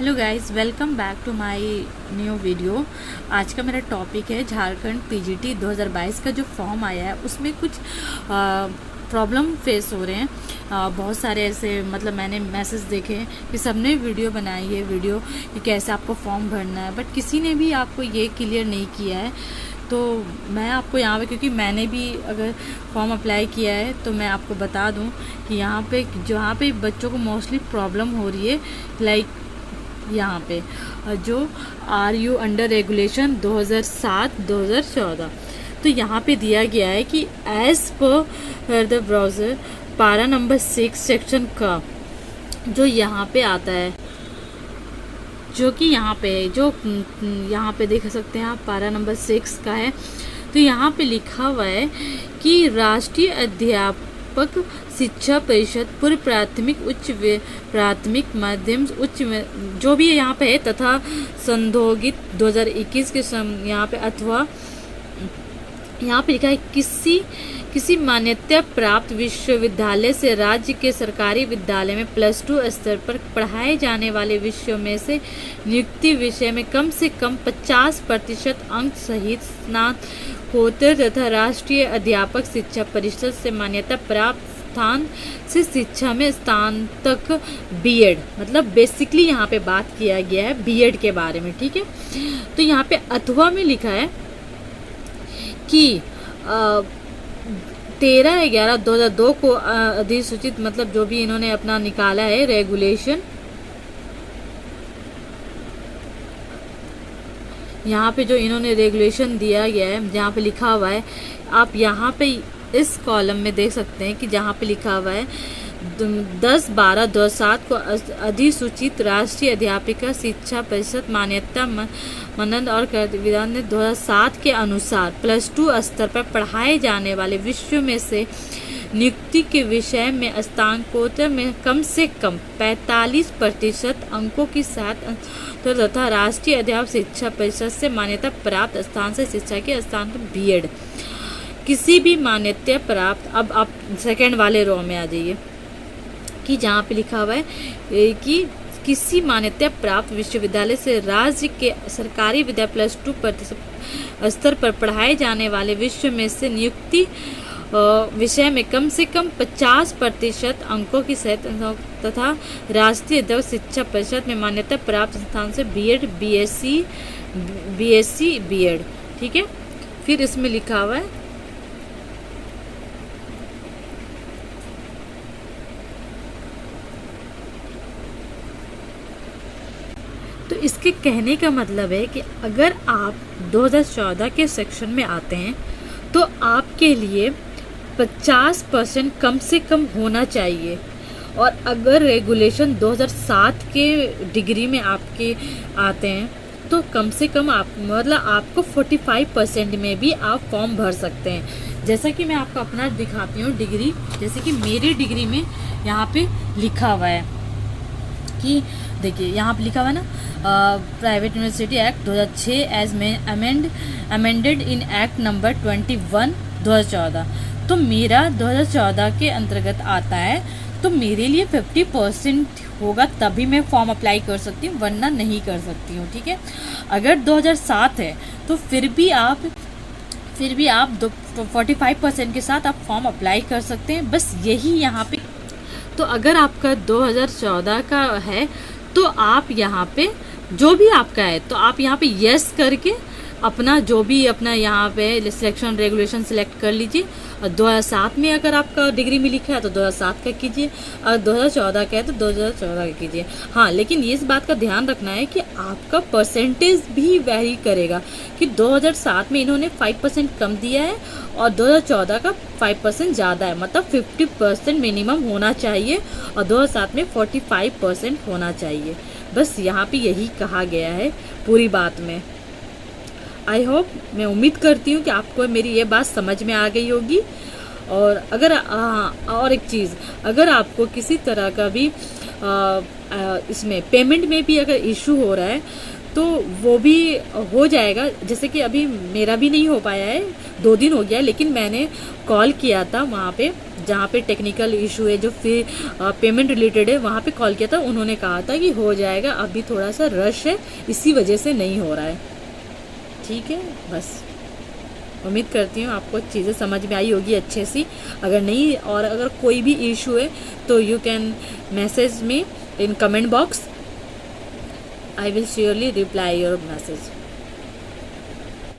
Hello guys, welcome back to my new video. आज का मेरा टॉपिक है झारखंड पीजीटी 2022 का जो फॉर्म आया है उसमें कुछ प्रॉब्लम फेस हो रहे हैं। बहुत सारे ऐसे मैंने मैसेज देखे कि सबने वीडियो बनाई है कि कैसे आपको फॉर्म भरना है, बट किसी ने भी आपको ये क्लियर नहीं किया है। तो मैं आपको यहाँ पे, क्योंकि मैंने भी अगर फॉर्म अप्लाई किया है तो मैं आपको बता दूँ कि यहाँ पे बच्चों को मोस्टली प्रॉब्लम हो रही है। लाइक यहाँ पे जो आर यू अंडर रेगुलेशन 2007-2014, तो यहाँ पे दिया गया है कि एज पर द ब्राउज़र पारा नंबर 6 सेक्शन का जो यहाँ पे आता है, जो कि यहाँ पे है, जो यहाँ पे देख सकते हैं आप, पारा नंबर 6 का है। तो यहाँ पे लिखा हुआ है कि राष्ट्रीय अध्यापक शिक्षा परिषद पूर्व प्राथमिक, उच्च प्राथमिक, माध्यम, उच्च जो भी यहाँ पे है तथा संशोधित 2021 के यहाँ पे, अथवा यहाँ पे लिखा है किसी मान्यता प्राप्त विश्वविद्यालय से राज्य के सरकारी विद्यालय में +2 स्तर पर पढ़ाए जाने वाले विषयों में से नियुक्ति विषय में कम से कम 50% अंक सहित स्नातकोत्तर तथा राष्ट्रीय अध्यापक शिक्षा परिषद से मान्यता प्राप्त स्थान से शिक्षा में स्नातक बीएड, मतलब बेसिकली यहाँ पे बात किया गया है बीएड के बारे में, ठीक है। तो यहाँ पे अथवा में लिखा है कि 13/11/2002 को अधिसूचित, मतलब जो भी इन्होंने अपना निकाला है रेगुलेशन, यहाँ पे जो इन्होंने रेगुलेशन दिया गया है, जहाँ पे लिखा हुआ है, आप यहाँ पे इस कॉलम में देख सकते हैं कि जहाँ पे लिखा हुआ है 10/12/2007 को अधिसूचित राष्ट्रीय अध्यापिका शिक्षा परिषद मान्यता मनन और विधान 2007 के अनुसार +2 स्तर पर पढ़ाए जाने वाले विषयों में से नियुक्ति के विषय में स्नातकोत्तर में कम से कम 45% अंकों के साथ तथा राष्ट्रीय अध्यापक शिक्षा परिषद से मान्यता प्राप्त स्थान से शिक्षा के स्थान पर बीएड किसी भी मान्यता प्राप्त। अब आप सेकंड वाले रो में आ जाइए कि जहाँ पे लिखा हुआ है कि किसी मान्यता प्राप्त विश्वविद्यालय से राज्य के सरकारी विद्यालय +2 स्तर पर पढ़ाए जाने वाले विषय में से नियुक्ति विषय में कम से कम 50% अंकों की सहित तथा राष्ट्रीय अध्यापक शिक्षा परिषद में मान्यता प्राप्त संस्थान से बीएड, बीएससी, बीएड, ठीक है। फिर इसमें लिखा हुआ है तो इसके कहने का मतलब है कि अगर आप 2014 के सेक्शन में आते हैं तो आपके लिए 50% कम से कम होना चाहिए, और अगर रेगुलेशन 2007 के डिग्री में आपके आते हैं तो कम से कम आपको 45% में भी आप फॉर्म भर सकते हैं। जैसा कि मैं आपको अपना दिखाती हूँ डिग्री, जैसे कि मेरी डिग्री में यहाँ पे लिखा हुआ है कि देखिए, यहाँ पे लिखा हुआ है ना, private university act 2006 as amended in act number 21/2014। तो मेरा 2014 के अंतर्गत आता है, तो मेरे लिए 50% होगा तभी मैं फॉर्म अप्लाई कर सकती हूँ, वरना नहीं कर सकती हूँ, ठीक है। अगर 2007 है तो फिर भी आप 45% के साथ आप फॉर्म अप्लाई कर सकते हैं, बस यही यहाँ पे। तो अगर आपका 2014 का है तो आप यहाँ पे जो भी आपका है तो आप यहाँ पे यस करके अपना जो भी अपना यहाँ पे सिलेक्शन रेगुलेशन सिलेक्ट कर लीजिए। और 2007 में अगर आपका डिग्री में लिखा है तो 2007 का कीजिए, और 2014 का है तो 2014 का कीजिए। हाँ, लेकिन ये इस बात का ध्यान रखना है कि आपका परसेंटेज भी वैरी करेगा कि 2007 में इन्होंने 5% कम दिया है और 2014 का 5% ज़्यादा है, मतलब 50% मिनिमम होना चाहिए, और 2007 में 45% होना चाहिए। बस यहाँ पे यही कहा गया है पूरी बात में। आई होप, मैं उम्मीद करती हूँ कि आपको मेरी ये बात समझ में आ गई होगी। और अगर और एक चीज़, अगर आपको किसी तरह का भी इसमें पेमेंट में भी अगर इशू हो रहा है तो वो भी हो जाएगा। जैसे कि अभी मेरा भी नहीं हो पाया है, 2 दिन हो गया, लेकिन मैंने कॉल किया था वहाँ पे जहाँ पे टेक्निकल इशू है, जो फिर पेमेंट रिलेटेड है, वहाँ पे कॉल किया था। उन्होंने कहा था कि हो जाएगा, अभी थोड़ा सा रश है, इसी वजह से नहीं हो रहा है। ठीक है, बस उम्मीद करती हूँ आपको चीज़ें समझ में आई होगी अच्छे से। अगर नहीं, और अगर कोई भी इशू है तो you can message me in comment box. I will surely reply your message.